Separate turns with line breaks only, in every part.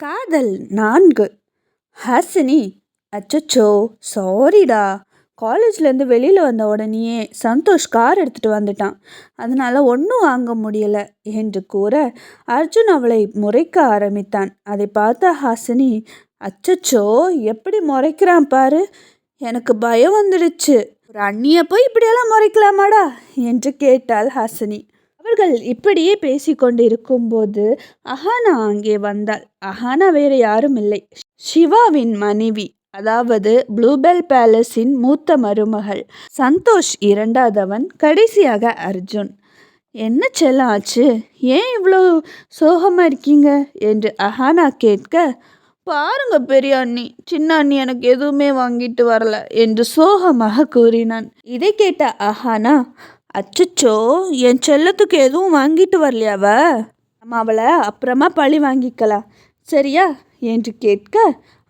காதல் 4. ஹாசினி, அச்சச்சோ சாரிடா, காலேஜ்லேருந்து வெளியில் வந்த உடனேயே சந்தோஷ் கார் எடுத்துகிட்டு வந்துட்டான், அதனால் ஒன்றும் வாங்க முடியலை என்று கூற அர்ஜுன் அவளை முறைக்க ஆரம்பித்தான். அதை பார்த்த ஹாசினி, அச்சச்சோ எப்படி முறைக்கிறான் பாரு, எனக்கு பயம் வந்துடுச்சு, ஒரு அண்ணியை போய் இப்படியெல்லாம் முறைக்கலாமாடா என்று கேட்டாள் ஹாசினி. அவர்கள் இப்படியே பேசிக்கொண்டு இருக்கும்போது அஹானா அங்கே வந்தாள். அஹானா வேறு யாரும் இல்லை, சிவாவின் மனைவி, அதாவது ப்ளூபெல் பேலஸின் மூத்த மருமகள். சந்தோஷ் இரண்டாவதவன், கடைசியாக அர்ஜுன். என்ன செல்லம் ஆச்சு, ஏன் இவ்வளோ சோகமாக இருக்கீங்க என்று அஹானா கேட்க, பாருங்க பெரிய அண்ணி, சின்ன அண்ணி எனக்கு எதுவுமே வாங்கிட்டு வரல என்று சோகமாக கூறினான். இதை கேட்ட அஹானா, அச்சச்சோ என் செல்லத்துக்கு எதுவும் வாங்கிட்டு வரலையாவ, நம்ம அவளை அப்புறமா பழி வாங்கிக்கலாம் சரியா என்று கேட்க,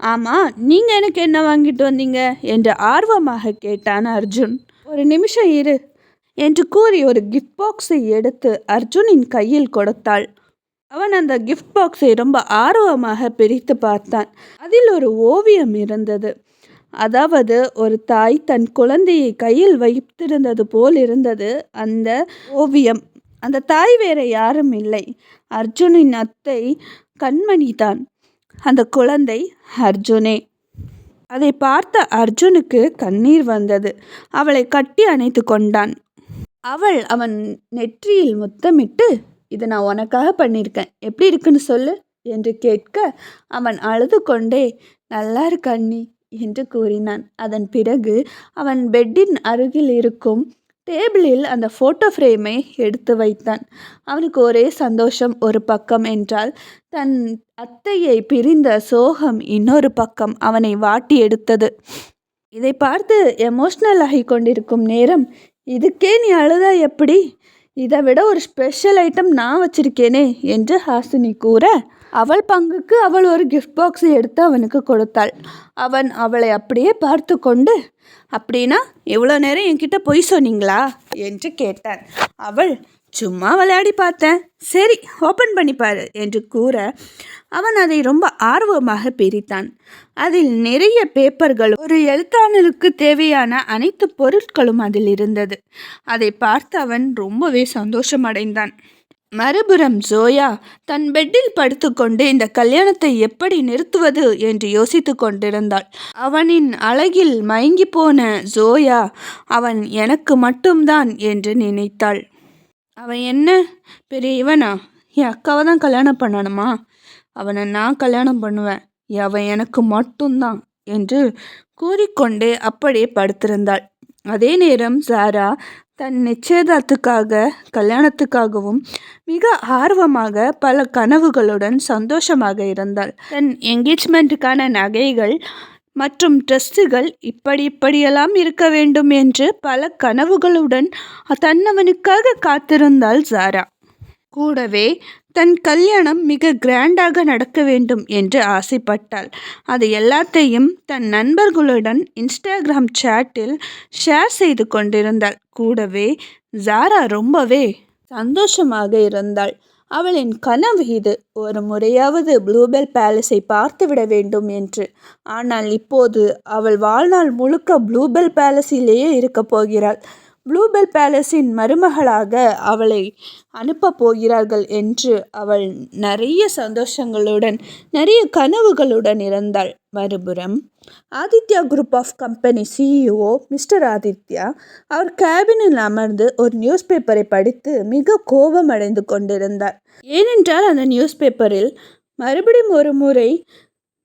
ஆமாம் நீங்கள் எனக்கு என்ன வாங்கிட்டு வந்தீங்க என்று ஆர்வமாக கேட்டான் அர்ஜுன். ஒரு நிமிஷம் இரு என்று கூறி ஒரு கிஃப்ட் பாக்ஸை எடுத்து அர்ஜுனின் கையில் கொடுத்தாள். அவன் அந்த கிஃப்ட் பாக்ஸை ரொம்ப ஆர்வமாக பிரித்து பார்த்தான். அதில் ஒரு ஓவியம் இருந்தது. அதாவது ஒரு தாய் தன் குழந்தையை கையில் வைத்திருந்தது போல் இருந்தது அந்த ஓவியம். அந்த தாய் வேற யாரும் இல்லை, அர்ஜுனின் அத்தை கண்மணி தான். அந்த குழந்தை அர்ஜுனே. அதை பார்த்த அர்ஜுனுக்கு கண்ணீர் வந்தது. அவளை கட்டி அணைத்து கொண்டான். அவள் அவன் நெற்றியில் முத்தமிட்டு, இதை நான் உனக்காக பண்ணியிருக்கேன், எப்படி இருக்குன்னு சொல்லு என்று கேட்க, அவன் அழுது கொண்டே நல்லா இருக்கு அண்ணி என்று கூறினான். அதன் பிறகு அவன் பெட்டின் அருகில் இருக்கும் டேபிளில் அந்த ஃபோட்டோ ஃப்ரேமை எடுத்து வைத்தான். அவனுக்கு ஒரே சந்தோஷம் ஒரு பக்கம் என்றால், தன் அத்தையை பிரிந்த சோகம் இன்னொரு பக்கம் அவனை வாட்டி எடுத்தது. இதை பார்த்து எமோஷ்னல் ஆகி கொண்டிருக்கும் நேரம், இதுக்கே நீ அழுதா எப்படி, இதை விட ஒரு ஸ்பெஷல் ஐட்டம் நான் வச்சிருக்கேனே என்று ஹாசினி கூற, அவள் பங்குக்கு அவள் ஒரு கிஃப்ட் பாக்ஸை எடுத்து அவனுக்கு கொடுத்தாள். அவன் அவளை அப்படியே பார்த்து கொண்டு, அப்படின்னா இவ்வளோ நேரம் என்கிட்ட பொய் சொன்னீங்களா என்று கேட்டான். அவள், சும்மா விளையாடி பார்த்தேன், சரி ஓப்பன் பண்ணிப்பாரு என்று கூற, அவன் அதை ரொம்ப ஆர்வமாக பிரித்தான். அதில் நிறைய பேப்பர்கள், ஒரு எழுத்தாளருக்கு தேவையான அனைத்து பொருட்களும் அதில் இருந்தது. அதை பார்த்து அவன் ரொம்பவே சந்தோஷமடைந்தான். மறுபுறம் ஜோயா தன் பெட்டில் படுத்துக்கொண்டு இந்த கல்யாணத்தை எப்படி நிறுத்துவது என்று யோசித்து கொண்டிருந்தாள். அவனின் அழகில் மயங்கி போன ஜோயா, அவன் எனக்கு மட்டும்தான் என்று நினைத்தாள். அவன் என்ன பெரிய இவனா, என் அக்காவை தான் கல்யாணம் பண்ணணுமா, அவனை நான் கல்யாணம் பண்ணுவேன், அவன் எனக்கு மட்டும்தான் என்று கூறிக்கொண்டே அப்படியே படுத்திருந்தாள். அதே நேரம் சாரா தன் நிச்சயதார்த்தத்துக்காக கல்யாணத்துக்காகவும் மிக ஆர்வமாக பல கனவுகளுடன் சந்தோஷமாக இருந்தாள். தன் என்கேஜ்மெண்ட்டுக்கான நகைகள் மற்றும் ட்ரெஸ்ஸுகள் இப்படியெல்லாம் இருக்க வேண்டும் என்று பல கனவுகளுடன் தன்னவனுக்காக காத்திருந்தாள் சாரா. கூடவே தன் கல்யாணம் மிக கிராண்டாக நடக்க வேண்டும் என்று ஆசைப்பட்டாள். அது எல்லாத்தையும் தன் நண்பர்களுடன் இன்ஸ்டாகிராம் சேட்டில் ஷேர் செய்து கொண்டிருந்தாள். கூடவே ஜாரா ரொம்பவே சந்தோஷமாக இருந்தாள். அவளின் கனவு இது, ஒரு முறையாவது ப்ளூபெல் பேலஸை பார்த்துவிட வேண்டும் என்று. ஆனால் இப்போது அவள் வாழ்நாள் முழுக்க ப்ளூபெல் பேலஸிலேயே இருக்க போகிறாள். ப்ளூபெல் பேலஸின் மருமகளாக அவளை அனுப்ப போகிறார்கள் என்று அவள் நிறைய சந்தோஷங்களுடன் நிறைய கனவுகளுடன் இருந்தாள். மறுபுறம் Aditya group of company CEO mister Aditya அவர் கேபினில் அமர்ந்து ஒரு நியூஸ் பேப்பரை படித்து மிக கோபமடைந்து கொண்டிருந்தார். ஏனென்றால் அந்த நியூஸ் பேப்பரில் மறுபடியும் ஒரு முறை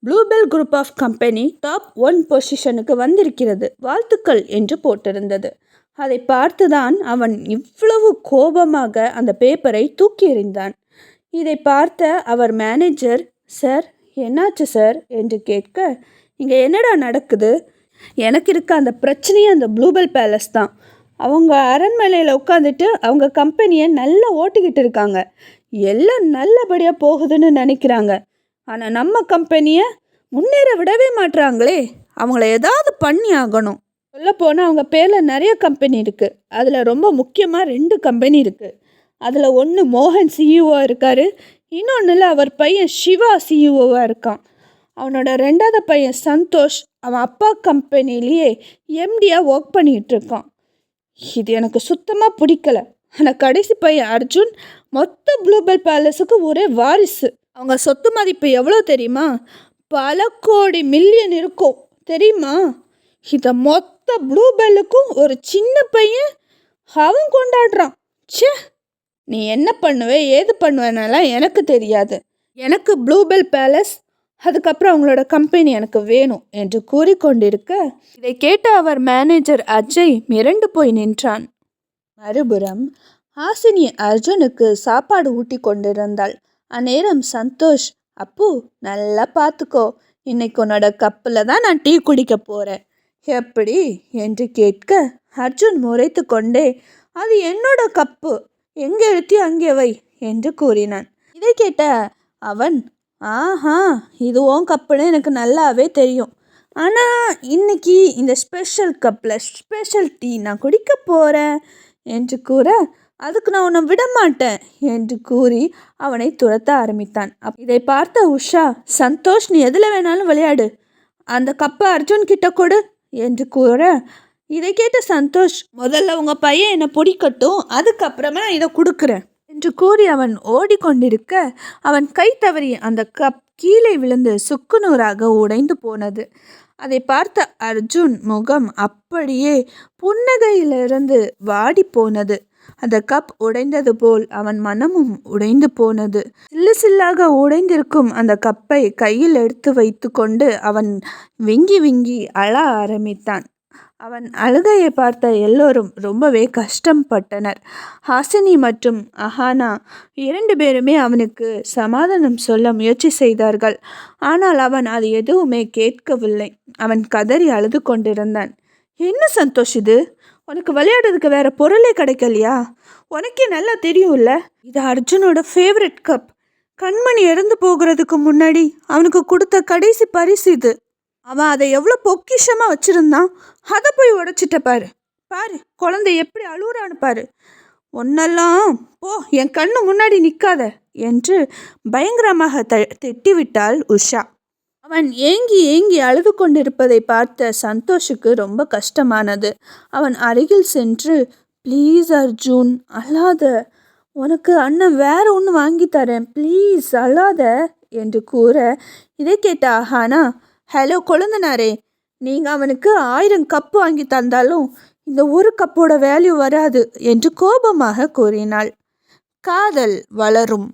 Bluebell group of company top 1 பொசிஷனுக்கு வந்திருக்கிறது, வாழ்த்துக்கள் என்று போட்டிருந்தது. அதை பார்த்துதான் அவன் இவ்வளவு கோபமாக அந்த பேப்பரை தூக்கி எறிந்தான். இதை பார்த்த அவர் மேனேஜர், சார் என்னாச்சு சார் என்று கேட்க, இங்கே என்னடா நடக்குது, எனக்கு இருக்க அந்த பிரச்சனையே அந்த ப்ளூபெல் பேலஸ் தான். அவங்க அரண்மனையில் உட்காந்துட்டு அவங்க கம்பெனியை நல்லா ஓட்டிக்கிட்டு இருக்காங்க, எல்லாம் நல்லபடியாக போகுதுன்னு நினைக்கிறாங்க. ஆனால் நம்ம கம்பெனியை முன்னேற விடவே மாட்டுறாங்களே, அவங்கள ஏதாவது பண்ணி ஆகணும். சொல்லப்போனால் அவங்க பேரில் நிறைய கம்பெனி இருக்குது, அதில் ரொம்ப முக்கியமாக 2 கம்பெனி இருக்குது. அதில் ஒன்று மோகன் சிஇஓ இருக்கார், இன்னொன்றில் அவர் பையன் சிவா சிஇஓவாக இருக்கான். அவனோட ரெண்டாவது பையன் சந்தோஷ் அவன் அப்பா கம்பெனிலேயே எம்டியாக ஒர்க் பண்ணிகிட்டு இருக்கான். இது எனக்கு சுத்தமாக பிடிக்கல. ஆனால் கடைசி பையன் அர்ஜுன் மொத்த ப்ளூபெல் பேலஸுக்கு ஒரே வாரிசு. அவங்க சொத்து மதிப்பு எவ்வளோ தெரியுமா? பல கோடி மில்லியன் இருக்கும் தெரியுமா? இதை மொத்த ப்ளூபெல்லுக்கும் ஒரு சின்ன பையன் அவன் கொண்டாடுறான். ச்சே, நீ என்ன பண்ணுவே ஏது பண்ணுவேனாலாம் எனக்கு தெரியாது. எனக்கு ப்ளூபெல் பேலஸ், அதுக்கப்புறம் அவங்களோட கம்பெனி எனக்கு வேணும் என்று கூறிக்கொண்டிருக்க இதை கேட்ட அவர் மேனேஜர் அஜய் மிரண்டு போய் நின்றான். மறுபுறம் ஹாசினி அர்ஜுனுக்கு சாப்பாடு ஊட்டி கொண்டிருந்தாள். அந்நேரம் சந்தோஷ், அப்பு நல்லா பார்த்துக்கோ, இன்னைக்கு உன்னோட கப்பில் தான் நான் டீ குடிக்க போகிறேன், எப்படி என்று கேட்க அர்ஜுன் முறைத்து கொண்டே, அது என்னோட கப்பு, எங்கே எழுத்தி அங்கே வை என்று கூறினான். இதை கேட்ட அவன், ஆஹா இது உன் கப்புன்னு எனக்கு நல்லாவே தெரியும், ஆனால் இன்னைக்கு இந்த ஸ்பெஷல் கப்பில் ஸ்பெஷல் டீ நான் குடிக்க போகிறேன் என்று கூற, அதுக்கு நான் உன்னை விட மாட்டேன் என்று கூறி அவனை துரத்த ஆரம்பித்தான். இதை பார்த்த உஷா, சந்தோஷ் நீ எதில் வேணாலும் விளையாடு, அந்த கப்பை அர்ஜுன் கிட்ட கொடு என்று கூற, இதை கேட்ட சந்தோஷ், முதல்ல உங்கள் பையன் என்னை பிடிக்கட்டும், அதுக்கப்புறமா நான் இதை கொடுக்குறேன் என்று கூறி அவன் ஓடிக்கொண்டிருக்க அவன் கை தவறி அந்த கப் கீழே விழுந்து சுக்குநூறாக உடைந்து போனது. அதை பார்த்த அர்ஜுன் முகம் அப்படியே புன்னகையிலிருந்து வாடி போனது. அந்த கப் உடைந்தது போல் அவன் மனமும் உடைந்து போனது. சில்லு சில்லாக உடைந்திருக்கும் அந்த கப்பை கையில் எடுத்து வைத்து கொண்டு அவன் விங்கி விங்கி அழ ஆரம்பித்தான். அவன் அழுகையை பார்த்த எல்லோரும் ரொம்பவே கஷ்டப்பட்டனர். ஹாசினி மற்றும் அஹானா 2 பேருமே அவனுக்கு சமாதானம் சொல்ல முயற்சி செய்தார்கள். ஆனால் அவன் அது எதுவுமே கேட்கவில்லை. அவன் கதறி அழுது கொண்டிருந்தான். என்ன சந்தோஷ் இது, உனக்கு விளையாடுறதுக்கு வேற பொருளே கிடைக்கலையா? உனக்கே நல்லா தெரியும்ல, இது அர்ஜுனோட ஃபேவரட் கப். கண்மணி இறந்து போகிறதுக்கு முன்னாடி அவனுக்கு கொடுத்த கடைசி பரிசு இது. அவன் அதை எவ்வளோ பொக்கிஷமாக வச்சுருந்தான், அதை போய் உடைச்சிட்ட பாரு. பாரு குழந்தை எப்படி அழுகுறான்னு பாரு. ஒன்னெல்லாம் போ, என் கண்ணு முன்னாடி நிற்காத என்று பயங்கரமாக திட்டிவிட்டாள் உஷா. அவன் ஏங்கி ஏங்கி அழுது கொண்டிருப்பதை பார்த்த சந்தோஷுக்கு ரொம்ப கஷ்டமானது. அவன் அருகில் சென்று, ப்ளீஸ் அர்ஜுன் அழாத, உனக்கு அண்ணன் வேற ஒன்று வாங்கி தரேன், ப்ளீஸ் அழாத என்று கூற, இதை கேட்ட அஹானா, ஹலோ கொழுந்தனாரே, நீங்கள் அவனுக்கு 1000 கப்பு வாங்கி தந்தாலும் இந்த ஒரு கப்போட வேல்யூ வராது என்று கோபமாக கூறினாள். காதல் வளரும்.